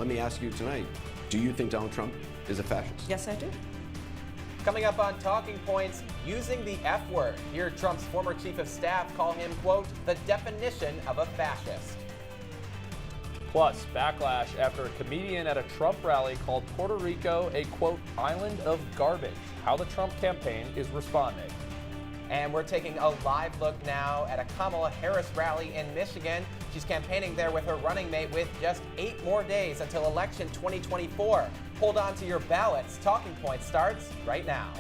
let me ask you tonight, do you think Donald Trump is a fascist? Yes, I do. Coming up on Talking Points, using the F word. Hear Trump's former chief of staff call him, quote, the definition of a fascist. Plus, backlash after a comedian at a Trump rally called Puerto Rico a, quote, island of garbage. How the Trump campaign is responding. And we're taking a live look now at a Kamala Harris rally in Michigan. She's campaigning there with her running mate with just 8 more days until election 2024. Hold on to your ballots. Talking Points starts right now.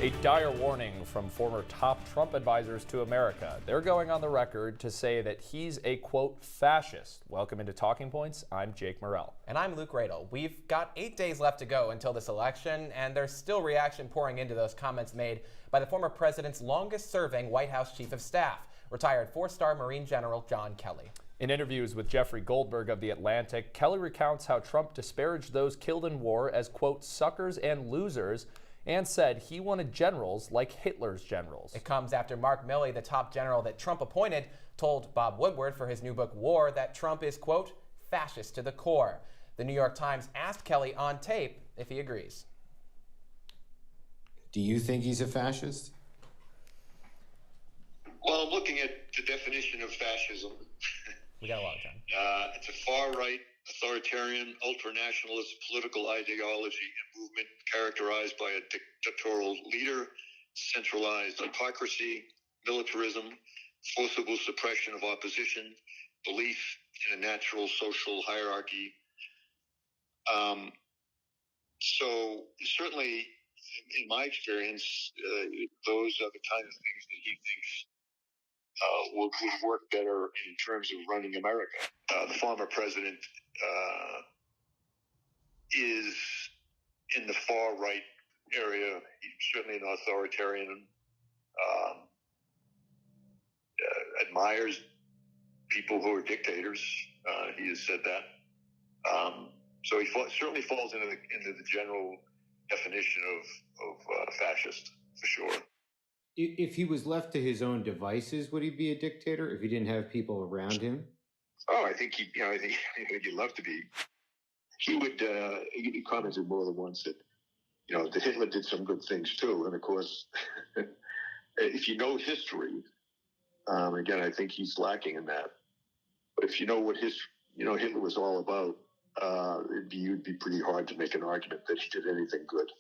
A dire warning from former top Trump advisors to America. They're going on the record to say that he's a, quote, fascist. Welcome into Talking Points. I'm Jake Morel. And I'm Luke Radel. We've got 8 days left to go until this election, and there's still reaction pouring into those comments made by the former president's longest-serving White House chief of staff, retired 4-star Marine General John Kelly. In interviews with Jeffrey Goldberg of The Atlantic, Kelly recounts how Trump disparaged those killed in war as, quote, suckers and losers, and said he wanted generals like Hitler's generals. It comes after Mark Milley, the top general that Trump appointed, told Bob Woodward for his new book, War, that Trump is, quote, fascist to the core. The New York Times asked Kelly on tape if he agrees. Do you think he's a fascist? Well, I'm looking at the definition of fascism. We got a lot of time. It's a far-right, authoritarian, ultranationalist political ideology and movement characterized by a dictatorial leader, centralized autocracy, militarism, forcible suppression of opposition, belief in a natural social hierarchy. So certainly, in my experience, those are the kind of things that he thinks would work better in terms of running America. The former president is in the far right area. He's certainly an authoritarian, admires people who are dictators. He has said that. So he certainly falls into the general definition of fascist, for sure. If he was left to his own devices, would he be a dictator if he didn't have people around him? Oh, I think I think he'd love to be. He commented more than once that, that Hitler did some good things too. And of course, if you know history, again, I think he's lacking in that. But if you know what Hitler was all about, it'd be pretty hard to make an argument that he did anything good.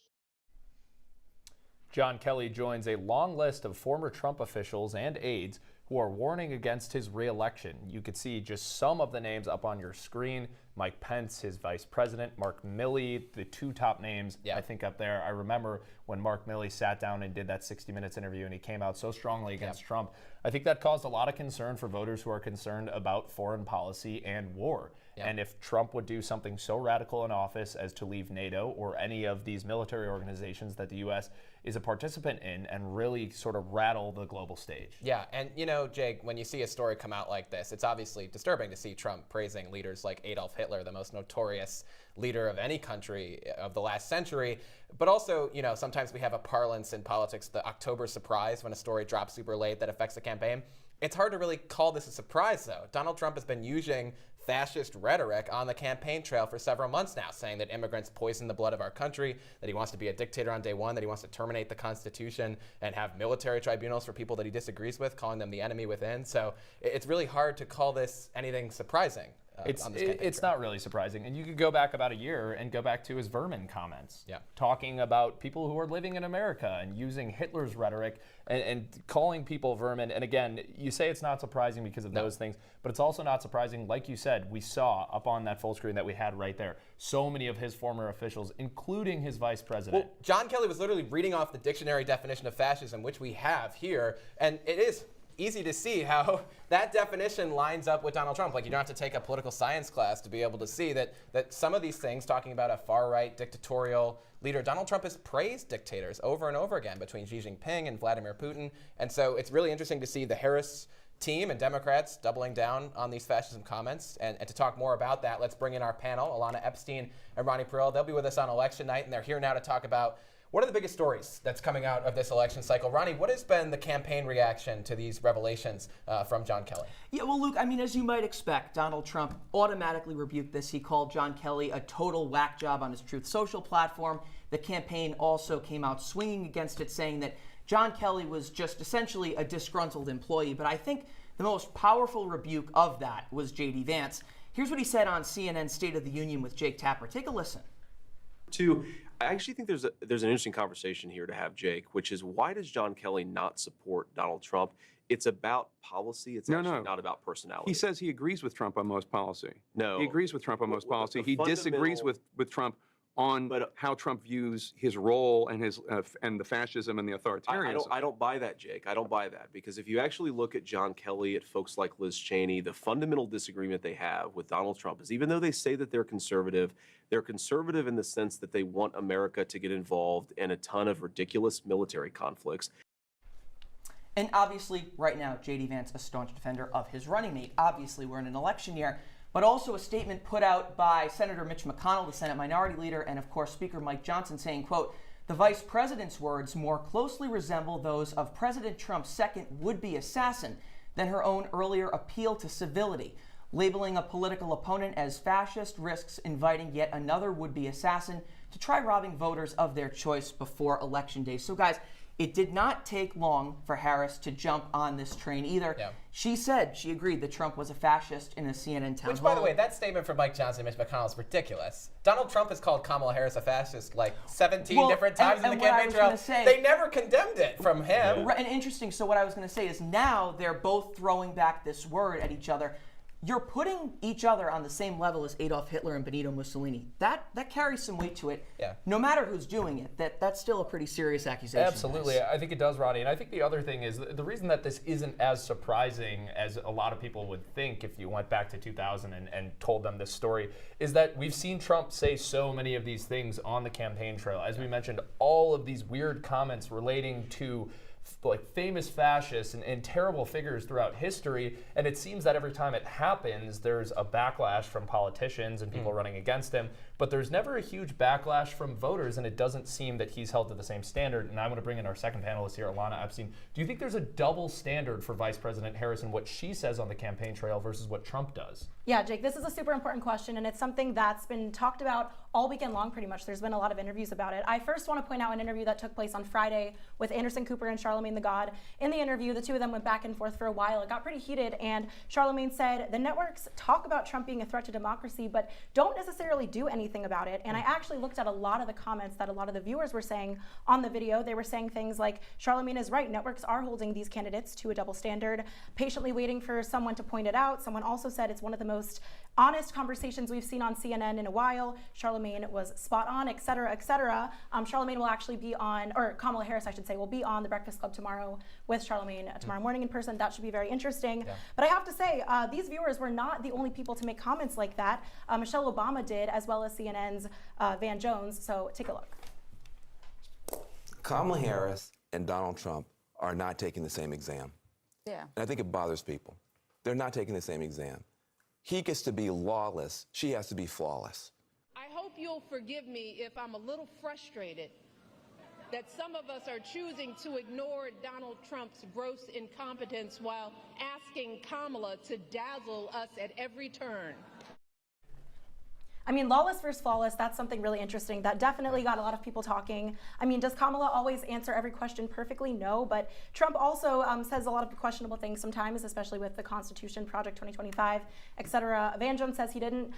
John Kelly joins a long list of former Trump officials and aides who are warning against his re-election. You could see just some of the names up on your screen. Mike Pence, his vice president, Mark Milley, the 2 top names, I think, up there. I remember when Mark Milley sat down and did that 60 Minutes interview and he came out so strongly against Trump. I think that caused a lot of concern for voters who are concerned about foreign policy and war. And if Trump would do something so radical in office as to leave NATO or any of these military organizations that the U.S. is a participant in and really sort of rattle the global stage. Yeah, and Jake, when you see a story come out like this, it's obviously disturbing to see Trump praising leaders like Adolf Hitler, the most notorious leader of any country of the last century. But also, sometimes we have a parlance in politics, the October surprise, when a story drops super late that affects the campaign. It's hard to really call this a surprise, though. Donald Trump has been using fascist rhetoric on the campaign trail for several months now, saying that immigrants poison the blood of our country, that he wants to be a dictator on day one, that he wants to terminate the Constitution and have military tribunals for people that he disagrees with, calling them the enemy within. So it's really hard to call this anything surprising. It's not really surprising. And you could go back about a year and go back to his vermin comments, talking about people who are living in America and using Hitler's rhetoric and calling people vermin. And again, you say it's not surprising because of those things, but it's also not surprising, like you said, we saw up on that full screen that we had right there, so many of his former officials, including his vice president. Well, John Kelly was literally reading off the dictionary definition of fascism, which we have here, and it is easy to see how that definition lines up with Donald Trump. Like, you don't have to take a political science class to be able to see that some of these things, talking about a far-right dictatorial leader, Donald Trump has praised dictators over and over again between Xi Jinping and Vladimir Putin. And so it's really interesting to see the Harris team and Democrats doubling down on these fascism comments. And to talk more about that, let's bring in our panel, Ilana, Epstein, and Ronnie Parrillo. They'll be with us on election night, and they're here now to talk about what are the biggest stories that's coming out of this election cycle. Ronnie, what has been the campaign reaction to these revelations from John Kelly? Yeah, well, Luke, I mean, as you might expect, Donald Trump automatically rebuked this. He called John Kelly a total whack job on his Truth Social platform. The campaign also came out swinging against it, saying that John Kelly was just essentially a disgruntled employee. But I think the most powerful rebuke of that was J.D. Vance. Here's what he said on CNN's State of the Union with Jake Tapper. Take a listen. I actually think there's an interesting conversation here to have, Jake, which is why does John Kelly not support Donald Trump? It's about policy. It's actually not about personality. He says he agrees with Trump on most policy. No. He agrees with Trump on most policy. He disagrees with Trump on how Trump views his role and his and the fascism and the authoritarianism. I don't buy that, Jake. I don't buy that, because if you actually look at John Kelly, at folks like Liz Cheney, the fundamental disagreement they have with Donald Trump is, even though they say that they're conservative in the sense that they want America to get involved in a ton of ridiculous military conflicts. And obviously, right now, J.D. Vance, a staunch defender of his running mate. Obviously, we're in an election year. But also a statement put out by Senator Mitch McConnell, the Senate Minority Leader, and of course Speaker Mike Johnson, saying, quote, "The Vice President's words more closely resemble those of President Trump's second would-be assassin than her own earlier appeal to civility. Labeling a political opponent as fascist risks inviting yet another would-be assassin to try robbing voters of their choice before Election Day." So guys, it did not take long for Harris to jump on this train either. Yeah. She said she agreed that Trump was a fascist in a CNN town hall. Which, by the way, that statement from Mike Johnson and Mitch McConnell is ridiculous. Donald Trump has called Kamala Harris a fascist like 17 different times in the campaign trail. They never condemned it from him. Right, and interesting, so what I was going to say is now they're both throwing back this word at each other. You're putting each other on the same level as Adolf Hitler and Benito Mussolini. That carries some weight to it. Yeah. No matter who's doing it, that's still a pretty serious accusation. Absolutely. Guys. I think it does, Ronnie. And I think the other thing is the reason that this isn't as surprising as a lot of people would think if you went back to 2000 and told them this story is that we've seen Trump say so many of these things on the campaign trail. As we mentioned, all of these weird comments relating to like famous fascists and terrible figures throughout history, and it seems that every time it happens there's a backlash from politicians and people running against him, but there's never a huge backlash from voters, and it doesn't seem that he's held to the same standard. And I want to bring in our second panelist here, Ilana, Epstein. Do you think there's a double standard for Vice President Harris and what she says on the campaign trail versus what Trump does? Yeah, Jake, this is a super important question, and it's something that's been talked about all weekend long pretty much. There's been a lot of interviews about it. I first want to point out an interview that took place on Friday with Anderson Cooper and Charlamagne the God. In the interview, the two of them went back and forth for a while. It got pretty heated, and Charlamagne said, the networks talk about Trump being a threat to democracy, but don't necessarily do anything about it. And I actually looked at a lot of the comments that a lot of the viewers were saying on the video. They were saying things like, Charlamagne is right, networks are holding these candidates to a double standard, patiently waiting for someone to point it out. Someone also said it's one of the most honest conversations we've seen on CNN in a while. Charlamagne was spot on, et cetera, et cetera. Charlamagne will actually be on, or Kamala Harris, I should say, will be on The Breakfast Club tomorrow with Charlamagne tomorrow morning in person. That should be very interesting. Yeah. But I have to say, these viewers were not the only people to make comments like that. Michelle Obama did, as well as CNN's Van Jones. So take a look. Kamala Harris and Donald Trump are not taking the same exam. Yeah. And I think it bothers people. They're not taking the same exam. He gets to be lawless. She has to be flawless. I hope you'll forgive me if I'm a little frustrated that some of us are choosing to ignore Donald Trump's gross incompetence while asking Kamala to dazzle us at every turn. I mean, lawless versus flawless, that's something really interesting. That definitely got a lot of people talking. I mean, does Kamala always answer every question perfectly? No, but Trump also says a lot of questionable things sometimes, especially with the Constitution, Project 2025, et cetera. Van Jones says he didn't,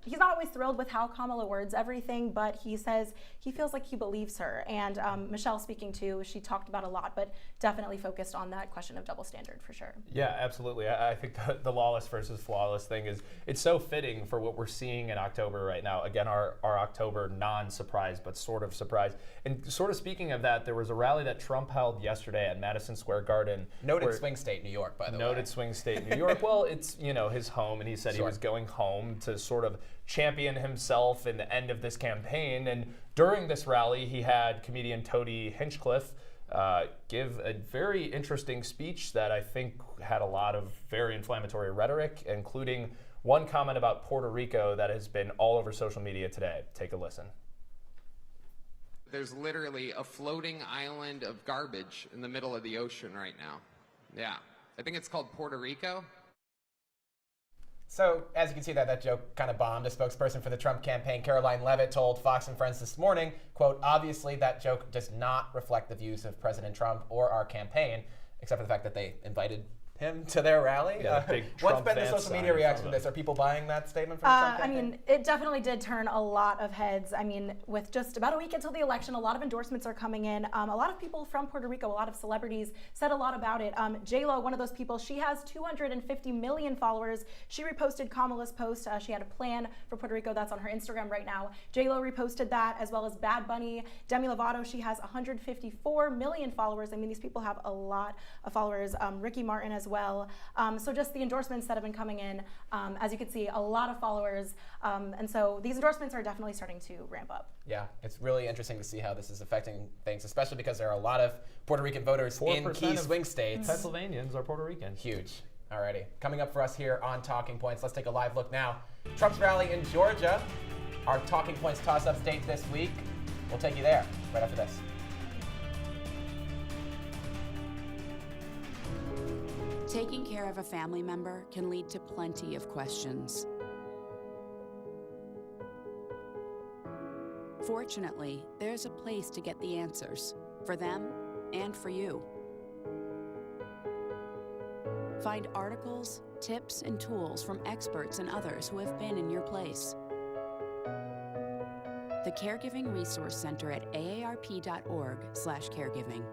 he's not always thrilled with how Kamala words everything, but he says he feels like he believes her. And Michelle speaking too, she talked about a lot, but definitely focused on that question of double standard for sure. Yeah, absolutely. I think the lawless versus flawless thing it's so fitting for what we're seeing in October right now. Again, our October non-surprise, but sort of surprise. And sort of speaking of that, there was a rally that Trump held yesterday at Madison Square Garden. Noted swing state, New York, by the way. Noted swing state, New York. Well, it's, his home, and he said he was going home to sort of champion himself in the end of this campaign. And during this rally, he had comedian Toby Hinchcliffe give a very interesting speech that I think had a lot of very inflammatory rhetoric, including one comment about Puerto Rico that has been all over social media today. Take a listen. There's literally a floating island of garbage in the middle of the ocean right now. Yeah, I think it's called Puerto Rico. So, as you can see, that joke kind of bombed. A spokesperson for the Trump campaign, Caroline Levitt, told Fox and Friends this morning, quote, obviously that joke does not reflect the views of President Trump or our campaign, except for the fact that they invited him to their rally. Yeah, what's been the social media reaction to this? Are people buying that statement from the Trump campaign? I mean, it definitely did turn a lot of heads. I mean, with just about a week until the election, a lot of endorsements are coming in. A lot of people from Puerto Rico, a lot of celebrities said a lot about it. J-Lo, one of those people, she has 250 million followers. She reposted Kamala's post. She had a plan for Puerto Rico. That's on her Instagram right now. J-Lo reposted that, as well as Bad Bunny. Demi Lovato, she has 154 million followers. I mean, these people have a lot of followers. Ricky Martin as well. So just the endorsements that have been coming in, as you can see, a lot of followers. And so these endorsements are definitely starting to ramp up. Yeah, it's really interesting to see how this is affecting things, especially because there are a lot of Puerto Rican voters in key swing states. Pennsylvanians are Puerto Rican. Huge. Alrighty. Coming up for us here on Talking Points, let's take a live look now. Trump's rally in Georgia, our Talking Points toss-up state this week. We'll take you there right after this. Taking care of a family member can lead to plenty of questions. Fortunately, there's a place to get the answers, for them and for you. Find articles, tips, and tools from experts and others who have been in your place. The Caregiving Resource Center at aarp.org/caregiving.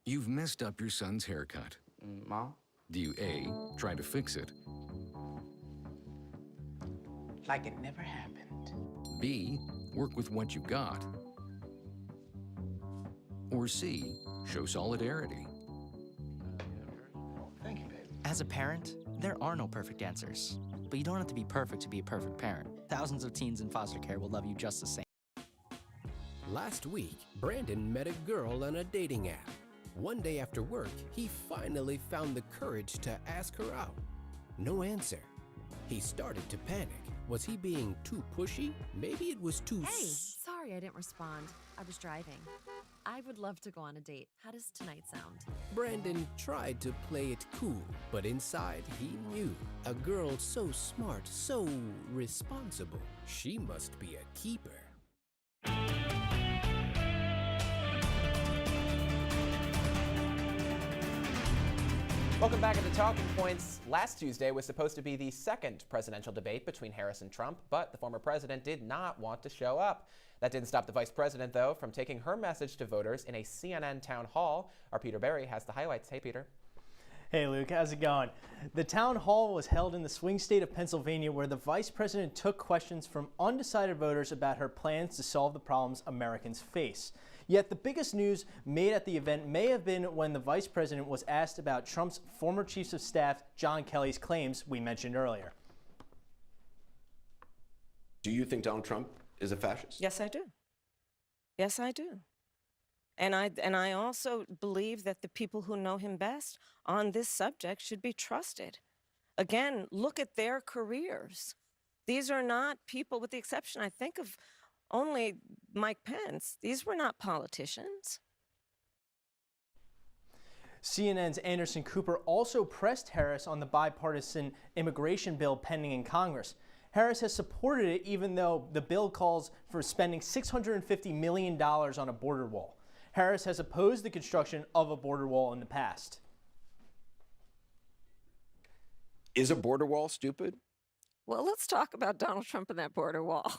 You've messed up your son's haircut. Mom? Do you A, try to fix it? Like it never happened. B, work with what you got? Or C, show solidarity? Thank you, baby. As a parent, there are no perfect answers. But you don't have to be perfect to be a perfect parent. Thousands of teens in foster care will love you just the same. Last week, Brandon met a girl on a dating app. One day after work, he finally found the courage to ask her out. No answer. He started to panic. Was he being too pushy? Maybe it was too... Hey, sorry I didn't respond. I was driving. I would love to go on a date. How does tonight sound? Brandon tried to play it cool, but inside he knew. A girl so smart, so responsible. She must be a keeper. Welcome back to Talking Points. Last Tuesday was supposed to be the second presidential debate between Harris and Trump, but the former president did not want to show up. That didn't stop the vice president, though, from taking her message to voters in a CNN town hall. Our Peter Berry has the highlights. Hey, Peter. Hey, Luke. How's it going? The town hall was held in the swing state of Pennsylvania, where the vice president took questions from undecided voters about her plans to solve the problems Americans face. Yet the biggest news made at the event may have been when the vice president was asked about Trump's former chief of staff, John Kelly's claims we mentioned earlier. Do you think Donald Trump is a fascist? Yes, I do. Yes, I do. And I also believe that the people who know him best on this subject should be trusted. Again, look at their careers. These are not people, with the exception, I think, of only Mike Pence. These were not politicians. CNN's Anderson Cooper also pressed Harris on the bipartisan immigration bill pending in Congress. Harris has supported it even though the bill calls for spending $650 million on a border wall. Harris has opposed the construction of a border wall in the past. Is a border wall stupid? Well, let's talk about Donald Trump and that border wall.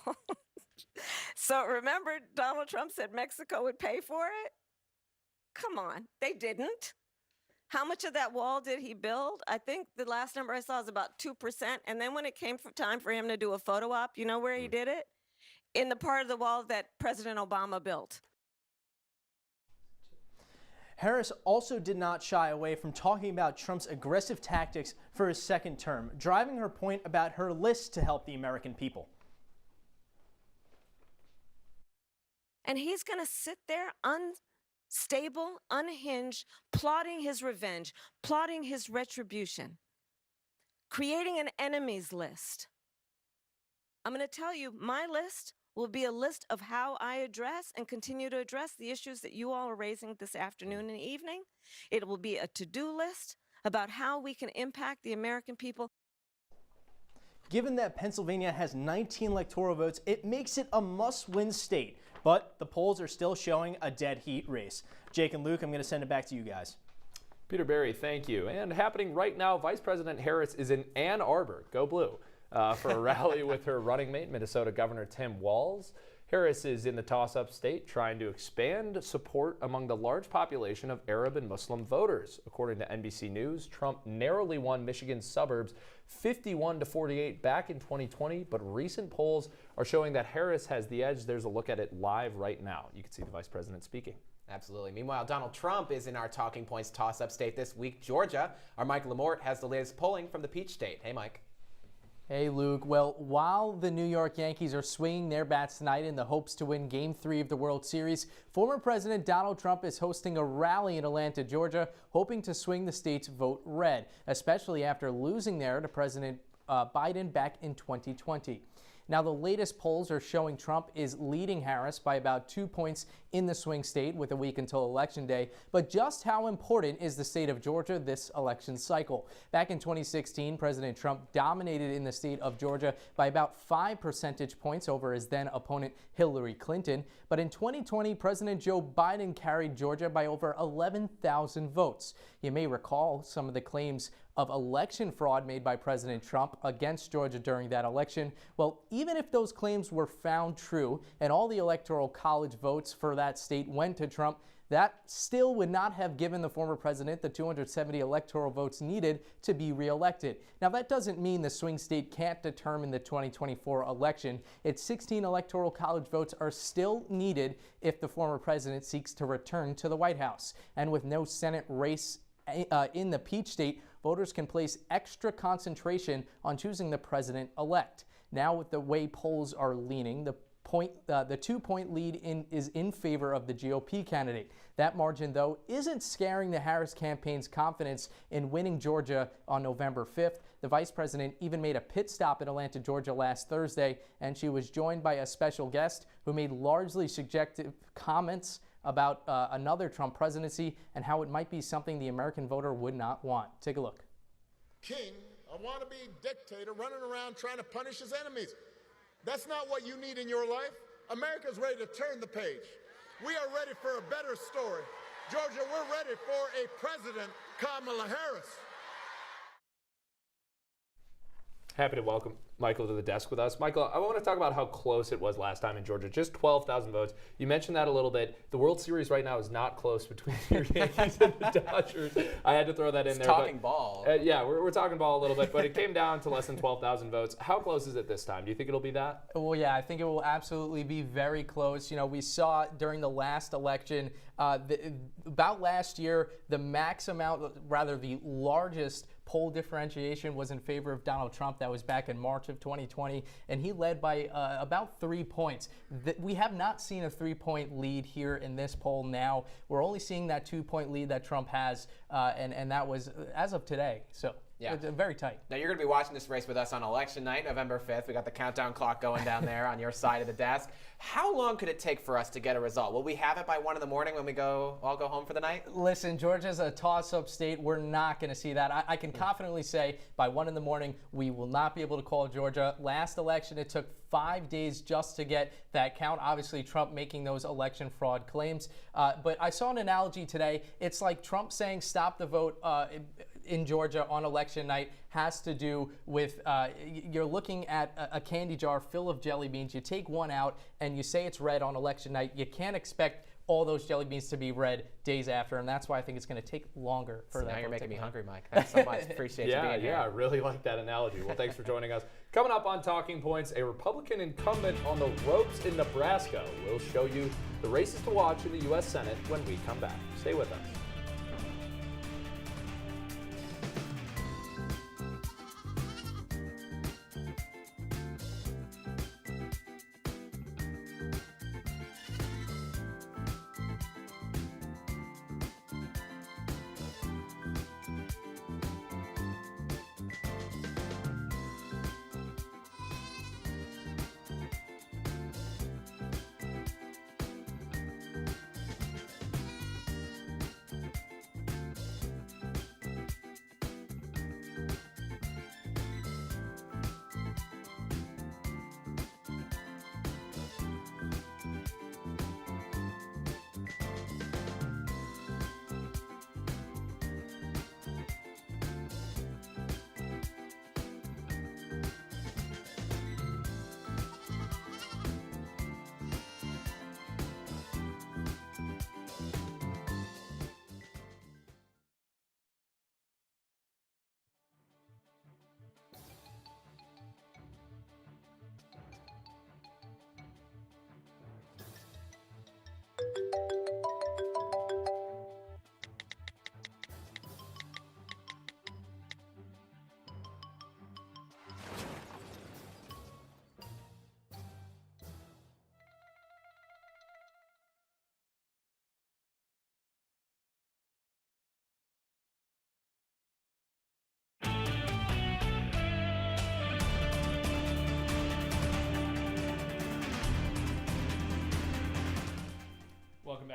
So remember, Donald Trump said Mexico would pay for it? Come on, they didn't. How much of that wall did he build? I think the last number I saw is about 2%. And then when it came time for him to do a photo op, you know where he did it? In the part of the wall that President Obama built. Harris also did not shy away from talking about Trump's aggressive tactics for his second term, driving her point about her list to help the American people. And he's going to sit there unstable, unhinged, plotting his revenge, plotting his retribution, creating an enemies list. I'm going to tell you, my list will be a list of how I address and continue to address the issues that you all are raising this afternoon and evening. It will be a to-do list about how we can impact the American people. Given that Pennsylvania has 19 electoral votes, it makes it a must-win state. But the polls are still showing a dead heat race. Jake and Luke, I'm going to send it back to you guys. Peter Berry, thank you. And happening right now, Vice President Harris is in Ann Arbor, go blue, for a rally with her running mate, Minnesota Governor Tim Walz. Harris is in the toss-up state trying to expand support among the large population of Arab and Muslim voters. According to NBC News, Trump narrowly won Michigan's suburbs 51-48 back in 2020, but recent polls are showing that Harris has the edge. There's a look at it live right now. You can see the vice president speaking. Absolutely. Meanwhile, Donald Trump is in our Talking Points toss-up state this week, Georgia. Our Mike Lamorte has the latest polling from the Peach State. Hey, Mike. Hey, Luke. Well, while the New York Yankees are swinging their bats tonight in the hopes to win Game 3 of the World Series, former President Donald Trump is hosting a rally in Atlanta, Georgia, hoping to swing the state's vote red, especially after losing there to President Biden back in 2020. Now, the latest polls are showing Trump is leading Harris by about 2 points in the swing state with a week until Election Day. But just how important is the state of Georgia this election cycle? Back in 2016, President Trump dominated in the state of Georgia by about 5 percentage points over his then opponent Hillary Clinton. But in 2020, President Joe Biden carried Georgia by over 11,000 votes. You may recall some of the claims of election fraud made by President Trump against Georgia during that election. Well, even if those claims were found true and all the Electoral College votes for that state went to Trump, that still would not have given the former president the 270 electoral votes needed to be reelected. Now, that doesn't mean the swing state can't determine the 2024 election. Its 16 Electoral College votes are still needed if the former president seeks to return to the White House. And with no Senate race in the Peach State, voters can place extra concentration on choosing the president-elect. Now, with the way polls are leaning, the 2-point lead is in favor of the GOP candidate. That margin, though, isn't scaring the Harris campaign's confidence in winning Georgia on November 5th. The vice president even made a pit stop in Atlanta, Georgia last Thursday, and she was joined by a special guest who made largely subjective comments about another Trump presidency and how it might be something the American voter would not want. Take a look. King, a wannabe dictator running around trying to punish his enemies. That's not what you need in your life. America's ready to turn the page. We are ready for a better story. Georgia, we're ready for a President Kamala Harris. Happy to welcome Michael to the desk with us. Michael, I want to talk about how close it was last time in Georgia. Just 12,000 votes. You mentioned that a little bit. The World Series right now is not close between your Yankees and the Dodgers. I had to throw that in there. Talking ball. Yeah, we're talking ball a little bit, but it came down to less than 12,000 votes. How close is it this time? Do you think it'll be that? Well, yeah, I think it will absolutely be very close. You know, we saw during the last election, about last year, the largest poll differentiation was in favor of Donald Trump. That was back in March of 2020, and he led by about 3 points. We have not seen a 3-point lead here in this poll now. We're only seeing that 2-point lead that Trump has, and that was as of today. So yeah, it's very tight. Now, you're going to be watching this race with us on election night, November 5th. We got the countdown clock going down there on your side of the desk. How long could it take for us to get a result? Will we have it by 1 in the morning when we all go home for the night? Listen, Georgia's a toss-up state. We're not going to see that. I can confidently say by 1 in the morning, we will not be able to call Georgia. Last election, it took 5 days just to get that count. Obviously, Trump making those election fraud claims. But I saw an analogy today. It's like Trump saying stop the vote in Georgia on election night has to do with you're looking at a candy jar full of jelly beans. You take one out and you say it's red on election night. You can't expect all those jelly beans to be red days after, and that's why I think it's going to take longer for that. Now you're making me hungry, Mike. Thanks so much. Appreciate you being here. Yeah, I really like that analogy. Well, thanks for joining us. Coming up on Talking Points, a Republican incumbent on the ropes in Nebraska. We'll show you the races to watch in the U.S. Senate when we come back. Stay with us.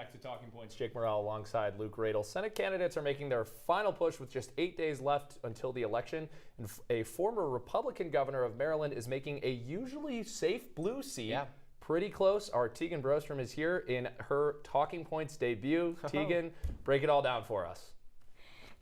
back to Talking Points. Jake Morel alongside Luke Radel. Senate candidates are making their final push with just 8 days left until the election. And a former Republican governor of Maryland is making a usually safe blue seat pretty close. Our Teaghan Brostrom is here in her Talking Points debut. Teaghan, break it all down for us.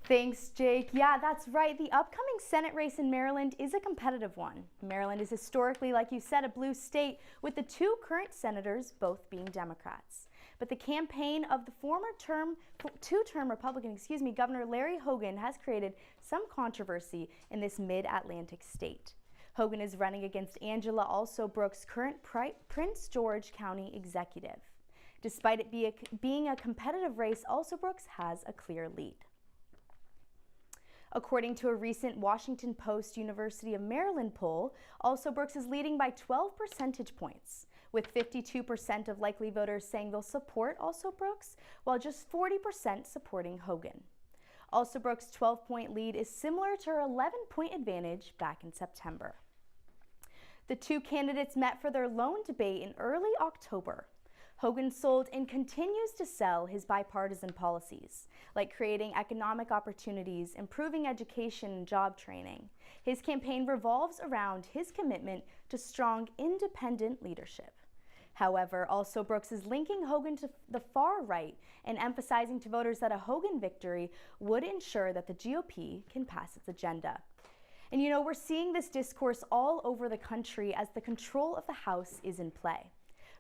Thanks, Jake. Yeah, that's right. The upcoming Senate race in Maryland is a competitive one. Maryland is historically, like you said, a blue state, with the two current senators both being Democrats. But the campaign of the former two-term Republican, Governor Larry Hogan has created some controversy in this mid-Atlantic state. Hogan is running against Angela Alsobrooks, current Prince George County executive. Despite it being a competitive race, Alsobrooks has a clear lead. According to a recent Washington Post University of Maryland poll, Alsobrooks is leading by 12 percentage points, with 52% of likely voters saying they'll support Alsobrooks, while just 40% supporting Hogan. Alsobrooks' 12-point lead is similar to her 11-point advantage back in September. The two candidates met for their lone debate in early October. Hogan sold and continues to sell his bipartisan policies, like creating economic opportunities, improving education and job training. His campaign revolves around his commitment to strong, independent leadership. However, Alsobrooks is linking Hogan to the far right and emphasizing to voters that a Hogan victory would ensure that the GOP can pass its agenda. And you know, we're seeing this discourse all over the country as the control of the House is in play.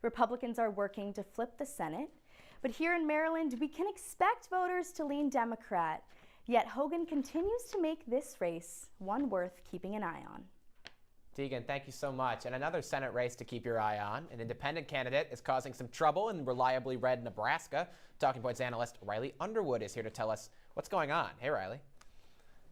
Republicans are working to flip the Senate, but here in Maryland, we can expect voters to lean Democrat, yet Hogan continues to make this race one worth keeping an eye on. Teaghan, thank you so much. And another Senate race to keep your eye on. An independent candidate is causing some trouble in reliably red Nebraska. Talking Points analyst Riley Underwood is here to tell us what's going on. Hey, Riley.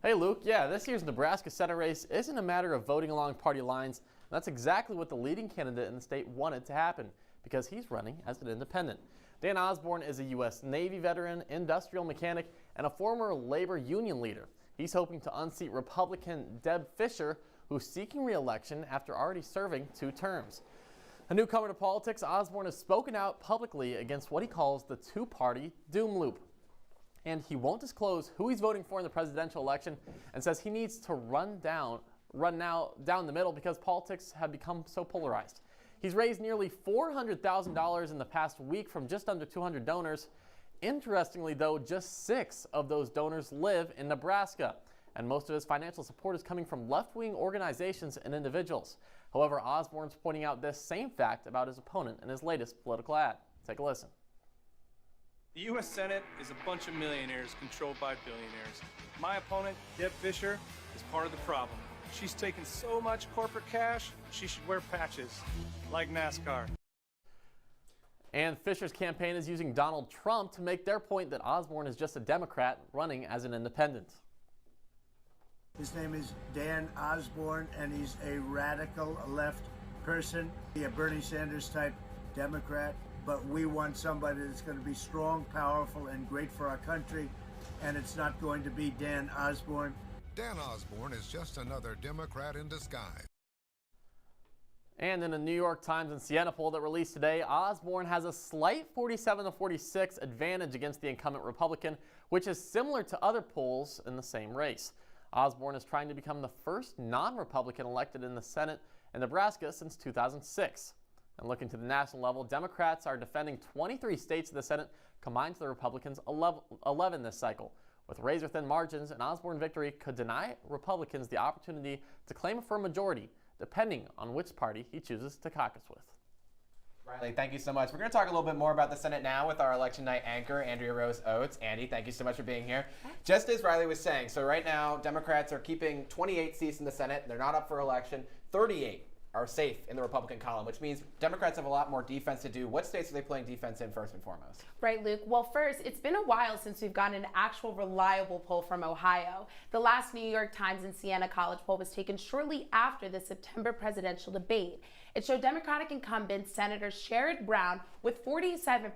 Hey, Luke. Yeah, this year's Nebraska Senate race isn't a matter of voting along party lines. That's exactly what the leading candidate in the state wanted to happen, because he's running as an independent. Dan Osborne is a U.S. Navy veteran, industrial mechanic, and a former labor union leader. He's hoping to unseat Republican Deb Fischer, who's seeking re-election after already serving 2 terms. A newcomer to politics, Osborne has spoken out publicly against what he calls the two-party doom loop. And he won't disclose who he's voting for in the presidential election, and says he needs to run down the middle because politics have become so polarized. He's raised nearly $400,000 in the past week from just under 200 donors. Interestingly, though, just 6 of those donors live in Nebraska, and most of his financial support is coming from left-wing organizations and individuals. However, Osborne's pointing out this same fact about his opponent in his latest political ad. Take a listen. The U.S. Senate is a bunch of millionaires controlled by billionaires. My opponent, Deb Fischer, is part of the problem. She's taken so much corporate cash, she should wear patches, like NASCAR. And Fischer's campaign is using Donald Trump to make their point that Osborne is just a Democrat running as an independent. His name is Dan Osborne, and he's a radical left person, a Bernie Sanders type Democrat. But we want somebody that's going to be strong, powerful, and great for our country, and it's not going to be Dan Osborne. Dan Osborne is just another Democrat in disguise. And in a New York Times and Siena poll that released today, Osborne has a slight 47-46 advantage against the incumbent Republican, which is similar to other polls in the same race. Osborne is trying to become the first non-Republican elected in the Senate in Nebraska since 2006. And looking to the national level, Democrats are defending 23 states in the Senate, combined to the Republicans' 11 this cycle. With razor-thin margins, an Osborne victory could deny Republicans the opportunity to claim a firm majority, depending on which party he chooses to caucus with. Riley, thank you so much. We're going to talk a little bit more about the Senate now with our election night anchor, Andrea-Rose Oates. Andy, thank you so much for being here. Just as Riley was saying, so right now, Democrats are keeping 28 seats in the Senate. They're not up for election. 38 are safe in the Republican column, which means Democrats have a lot more defense to do. What states are they playing defense in first and foremost? Right, Luke. Well, first, it's been a while since we've gotten an actual reliable poll from Ohio. The last New York Times and Siena College poll was taken shortly after the September presidential debate. It showed Democratic incumbent Senator Sherrod Brown with 47%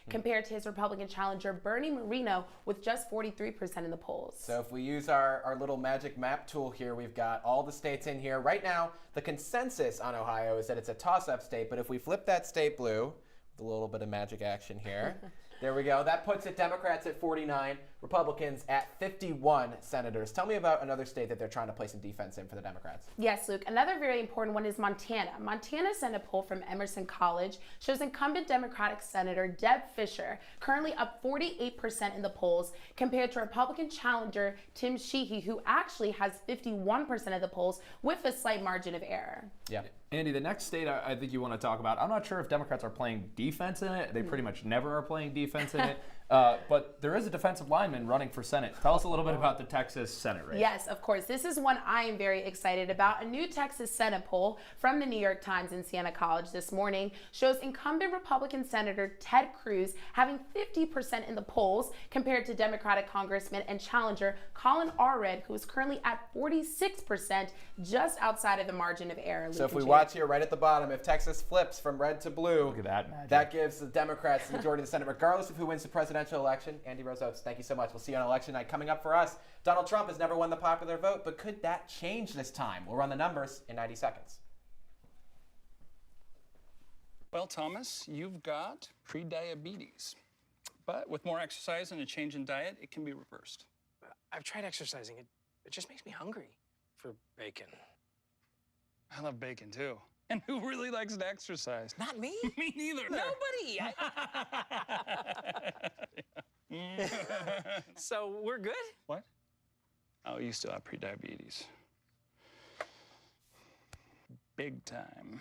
compared to his Republican challenger Bernie Moreno with just 43% in the polls. So if we use our little magic map tool here, we've got all the states in here. Right now, the consensus on Ohio is that it's a toss-up state, but if we flip that state blue, a little bit of magic action here. There we go. That puts it Democrats at 49, Republicans at 51 senators. Tell me about another state that they're trying to play some defense in for the Democrats. Yes, Luke. Another very important one is Montana. Montana sent a poll from Emerson College shows incumbent Democratic Senator Deb Fischer currently up 48% in the polls compared to Republican challenger Tim Sheehy, who actually has 51% of the polls with a slight margin of error. Yeah. Andy, the next state I think you want to talk about, I'm not sure if Democrats are playing defense in it. They pretty much never are playing defense in it. But there is a defensive lineman running for Senate. Tell us a little bit about the Texas Senate race. Yes, of course. This is one I am very excited about. A new Texas Senate poll from the New York Times and Siena College this morning shows incumbent Republican Senator Ted Cruz having 50% in the polls compared to Democratic Congressman and challenger Colin Allred, who is currently at 46%, just outside of the margin of error. So if we watch here right at the bottom, if Texas flips from red to blue, look at that magic. That gives the Democrats the majority of the Senate, regardless of who wins the presidential election. Andrea-Rose Oates, thank you so much. We'll see you on election night. Coming up for us, Donald Trump has never won the popular vote, but could that change this time? We'll run the numbers in 90 seconds. Well, Thomas, you've got prediabetes. But with more exercise and a change in diet, it can be reversed. I've tried exercising. It just makes me hungry for bacon. I love bacon, too. And who really likes to exercise? Not me. Me neither. Nobody. So we're good? What? Oh, you still have prediabetes. Big time.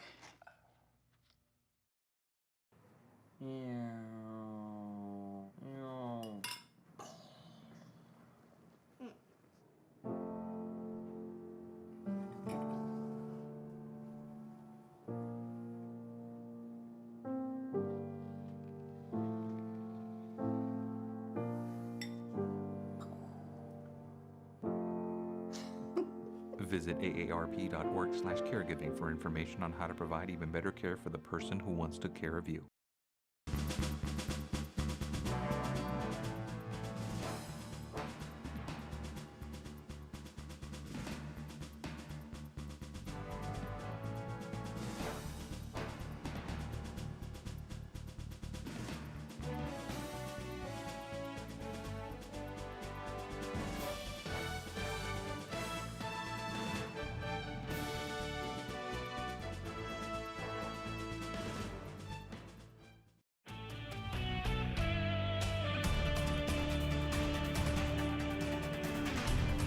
Visit aarp.org/caregiving for information on how to provide even better care for the person who wants to care of you.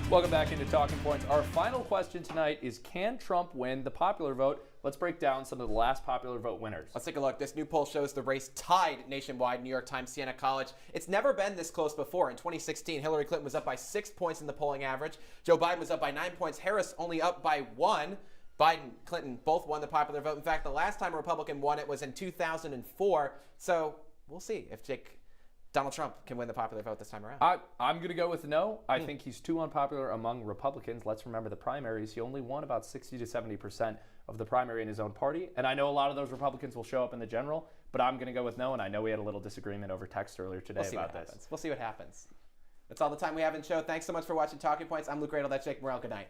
Welcome back into Talking Points. Our final question tonight is, can Trump win the popular vote? Let's break down some of the last popular vote winners. Let's take a look. This new poll shows the race tied nationwide. New York Times, Siena College. It's never been this close before. In 2016, Hillary Clinton was up by 6 points in the polling average. Joe Biden was up by 9 points. Harris only up by 1. Biden, Clinton both won the popular vote. In fact, the last time a Republican won it was in 2004. So we'll see if Donald Trump can win the popular vote this time around. I'm going to go with no. I think he's too unpopular among Republicans. Let's remember the primaries. He only won about 60 to 70% of the primary in his own party. And I know a lot of those Republicans will show up in the general, but I'm going to go with no. And I know we had a little disagreement over text earlier today about this. We'll see what happens. That's all the time we have in the show. Thanks so much for watching Talking Points. I'm Luke Radel. That's Jake Morel. Good night.